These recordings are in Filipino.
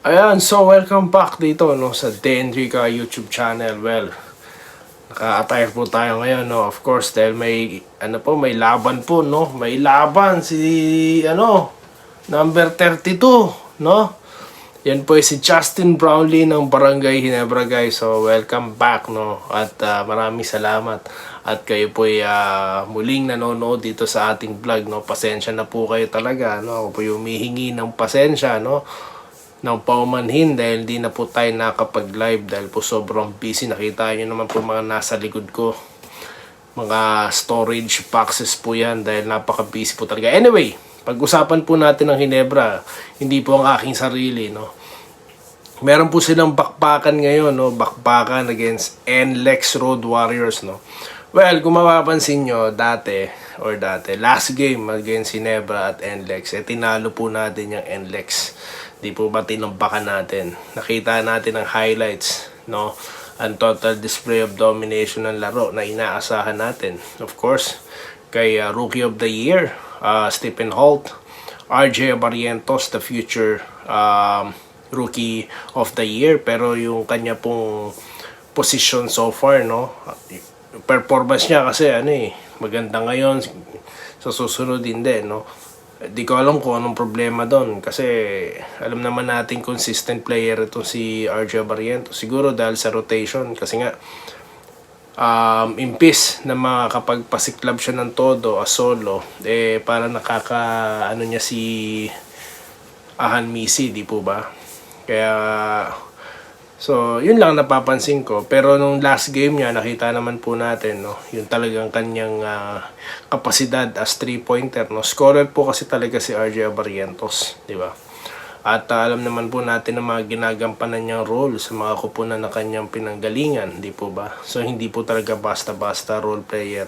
Ayan, so welcome back dito no sa Dendrica YouTube channel. Well, naka-attire po tayo ngayon no. Of course, dahil may laban po no. May laban si number 32 no. Yan po si Justin Brownlee ng Barangay Ginebra guys. So welcome back no. At maraming salamat. At kayo po ay muling nanonood dito sa ating vlog no. Pasensya na po kayo talaga no. Ako po yung humihingi ng pasensya no ng paumanhin dahil di na po tayo nakapag-live dahil po sobrang busy. Nakita nyo naman po mga nasa likod ko, mga storage boxes po yan dahil napaka-busy po talaga. Anyway, pag-usapan po natin ng Ginebra, hindi po ang aking sarili no. Meron po silang bakbakan ngayon no, bakbakan against NLEX Road Warriors no. Well, kung mapapansin nyo, last game against Ginebra at NLEX, tinalo po natin yung NLEX. Di po ba tinumbakan natin? Nakita natin ang highlights, no? Ang total display of domination ng laro na inaasahan natin. Of course, kay Rookie of the Year, Stephen Holt, RJ Barrientos, the future Rookie of the Year. Pero yung kanya pong position so far, no? Performance niya kasi maganda ngayon, sa susunod hindi, no? Di ko alam kung anong problema doon kasi alam naman natin consistent player ito si RJ Barrientos. Siguro dahil sa rotation kasi nga impis na makakapagpasiklab siya ng todo as solo para niya si Ahan Misi, di po ba? Kaya so, yun lang napapansin ko. Pero nung last game niya, nakita naman po natin, no, yung talagang kanyang kapasidad as 3-pointer, no. Scorer po kasi talaga si RJ Barrientos, di ba? At alam naman po natin na mga ginagampanan niyang role sa mga kupunan na kanyang pinanggalingan, di po ba? So, hindi po talaga basta-basta role player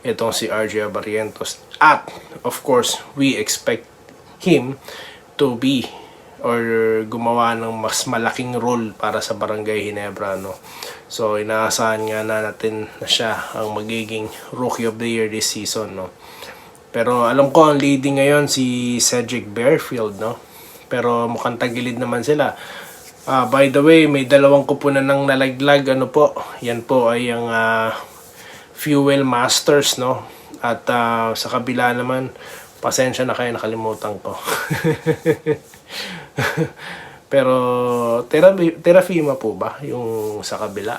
itong si RJ Barrientos. At, of course, we expect him to be or gumawa ng mas malaking role para sa Barangay Ginebra no. So inaasahan nga natin na siya ang magiging Rookie of the Year this season no. Pero alam ko ang leading ngayon si Cedric Bearfield no. Pero mukhang tagilid naman sila. By the way, may dalawang kupunan ng nalaglag po. Yan po ay ang Fuel Masters no. At sa kabila naman, pasensya na kayo, nakalimutan ko. Pero Terafima po ba yung sa kabila?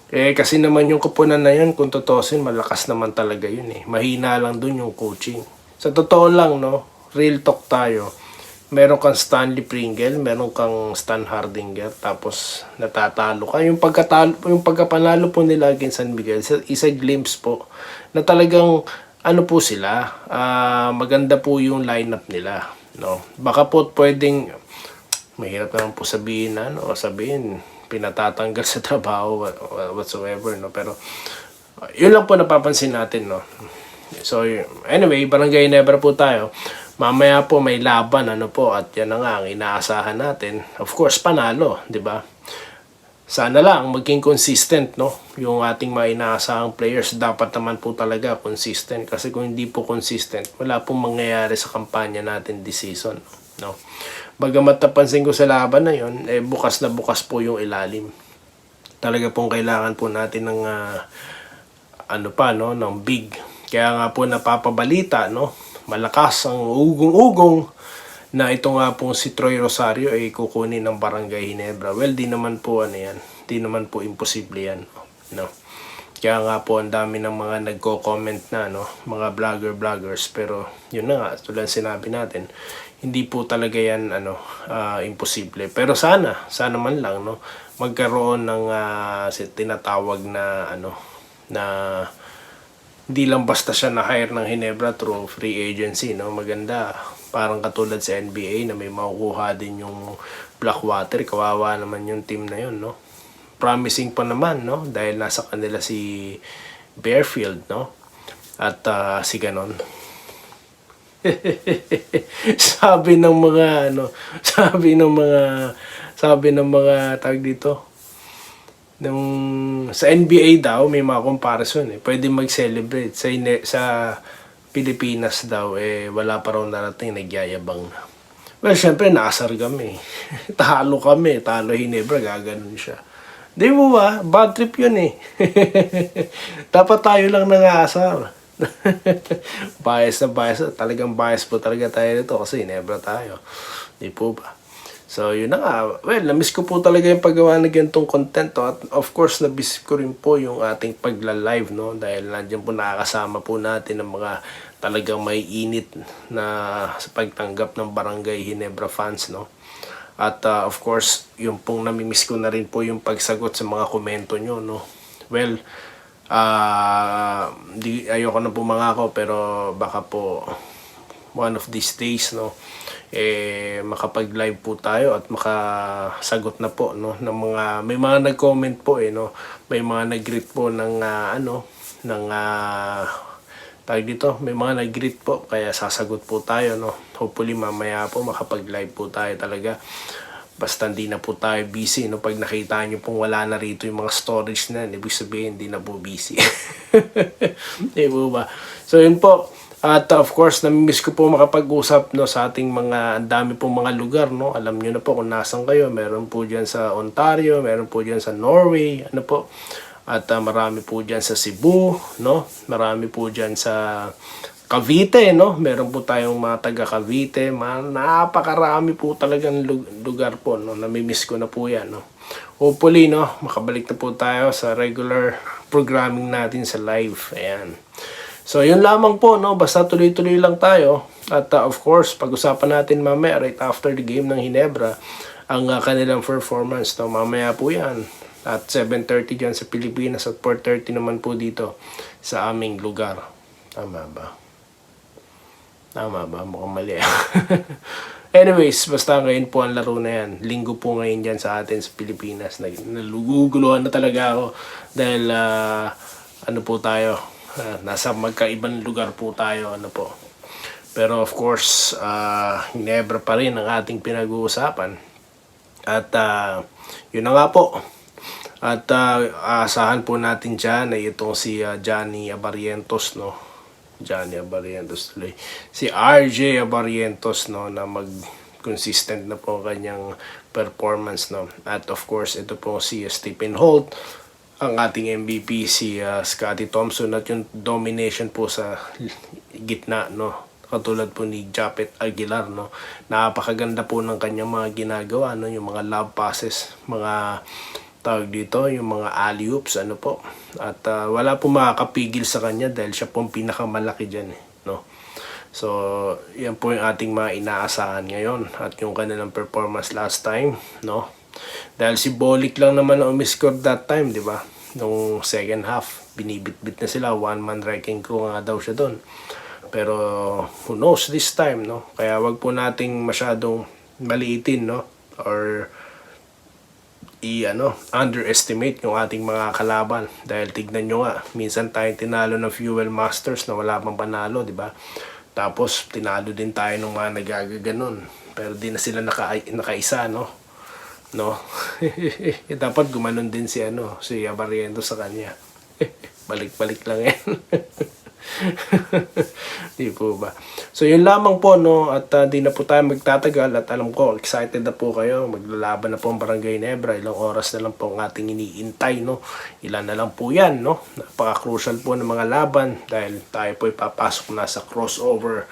Kasi naman yung kupunan na yun, kung tutusin, malakas naman talaga yun Mahina lang dun yung coaching. Sa totoo lang no, real talk tayo. Meron kang Stanley Pringle, meron kang Stan Hardinger, tapos natatalo ka. Yung pagkapanalo po nila against San Miguel, isa glimpse po na talagang po sila, maganda po yung lineup nila no. Baka po pwedeng mahirap naman po sabihin pinatatanggal sa trabaho whatsoever no, pero yun lang po napapansin natin no. So anyway, Barangay Ginebra po tayo. Mamaya po may laban po, at yan na nga ang inaasahan natin. Of course panalo, di ba? Sana lang maging consistent no, yung ating mga inaasahang players. Dapat naman po talaga consistent, kasi kung hindi po consistent, wala pong mangyayari sa kampanya natin this season no. Bagamat napansin ko sa laban na yun, bukas na bukas po yung ilalim. Talaga pong kailangan po natin ng ng big. Kaya nga po napapabalita no, malakas ang ugong-ugong na ito nga pong si Troy Rosario ay kukunin ng Barangay Ginebra. Well, di naman po di naman po imposible yan no. Kaya nga po ang dami ng mga nagko-comment na no, mga vloggers, pero yun na nga, tulad sinabi natin, hindi po talaga yan imposible. Pero sana man lang no, magkaroon ng tinatawag na na hindi lang basta siya na-hire ng Ginebra through free agency no. Maganda, parang katulad sa NBA na may makukuha din yung Blackwater. Kawawa naman yung team na yun no. Promising pa naman no, dahil nasa kanila si Bearfield no, at si ganon. sabi ng mga tag dito sa NBA daw may mga comparison pwede mag-celebrate sa Pilipinas daw wala pa raw narating, nagyayabang na. Well, syempre, naasar kami. Talo kami. Talo Hinebra, gaganon siya. Di mo ba? Bad trip yun eh. Dapat tayo lang nangasar. Bias na bias. Talagang bias po talaga tayo nito kasi Hinebra tayo. Di po ba? So, yun na nga. Well, na-miss ko po talaga yung paggawa ng ganitong content. To. At of course, na-miss ko rin po yung ating pagla-live, no? Dahil nandiyan po nakakasama po natin ng mga talagang may init na sa pagtanggap ng Barangay Hinebra fans, no? At of course, yung pong nami-miss ko na rin po yung pagsagot sa mga komento nyo, no? Well, ayoko na po mangako pero baka po one of these days, no, makapag-live po tayo at makasagot na po, no, ng mga may mga nag-comment po no, may mga nag-greet po ng tawag dito, may mga nag-greet po kaya sasagot po tayo, no. Hopefully mamaya po makapag-live po tayo talaga. Basta hindi na po tayo busy, no. Pag nakita nyo pong wala na rito yung mga storage na, ibig sabihin hindi na po busy. Di po ba? So yun po. At of course, nami-miss ko po makapag-usap, no, sa ating mga, ang dami pong mga lugar, no. Alam niyo na po kung nasan kayo. Meron po diyan sa Ontario, meron po diyan sa Norway, ano po. At marami po diyan sa Cebu, no. Marami po diyan sa Cavite, no. Meron po tayong mga taga Cavite. Napakarami po talagang lugar po, no. Nami-miss ko na po 'yan, no. Hopefully, no, makabalik na po tayo sa regular programming natin sa live. Ayan. So, yun lamang po, no? Basta tuloy-tuloy lang tayo. At of course, pag-usapan natin mamaya, right after the game ng Hinebra, ang kanilang performance, no? Mamaya po yan. At 7:30 dyan sa Pilipinas at 4:30 naman po dito sa aming lugar. Tama ba? Tama ba? Mukhang mali. Anyways, basta ngayon po ang laro na yan. Linggo po ngayon dyan sa atin sa Pilipinas. Naluguguluhan na talaga ako dahil ano po tayo, nasa magkaibang lugar po tayo, ano po. Pero of course, Hinebra pa rin ang ating pinag-uusapan. At yun na nga po. At asahan po natin dyan ay itong si Johnny Abarientos, no. Johnny Abarientos tuloy. Si RJ Abarientos, no, na consistent na po kanyang performance, no. At of course, ito po si Stephen Holt, ang ating MVP si Scottie Thompson, at yung domination po sa gitna, no, katulad po ni Japet Aguilar, no. Napakaganda po ng kanyang mga ginagawa, no, yung mga love passes, mga tawag dito, yung mga alley-oops, ano po. At wala po makakapigil sa kanya dahil siya po ang pinakamalaki dyan, no. So, yan po yung ating mga inaasahan ngayon at yung kanilang performance last time, no. Dahil si Bolik lang naman ang umiscore that time, di ba? Nung second half, binibit-bit na sila. One-man wrecking crew nga daw siya doon. Pero who knows this time, no? Kaya wag po nating masyadong maliitin, no? Or underestimate yung ating mga kalaban. Dahil tignan nyo nga, minsan tayong tinalo ng Fuel Masters na wala pang panalo, di ba? Tapos tinalo din tayo ng mga nagagaganon. Pero di na sila nakaisa, no? No. Dapat gumanon din si Abariento sa kanya. Balik-balik lang yan. Di po ba? So yun lamang po, no, at di na po tayo magtatagal at alam ko excited na po kayo. Maglalaban na po ang Barangay Hinebra. Ilang oras na lang po ang ating iniintay, no. Ilan na lang po yan, no. Napaka-crucial po ng mga laban dahil tayo po ipapasok na sa crossover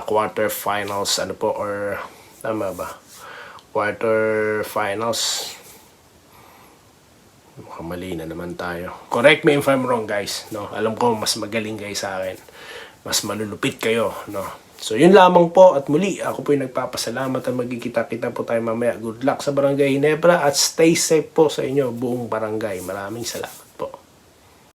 quarter finals or tama ba? Quarter finals. Mukhang mali na naman tayo. Correct me if I'm wrong, guys, no. Alam ko mas magaling kayo sa akin. Mas malulupit kayo, no. So yun lamang po at muli ako po yung nagpapasalamat at magkikita-kita po tayo mamaya. Good luck sa Barangay Hinebra at stay safe po sa inyo buong barangay. Maraming salamat.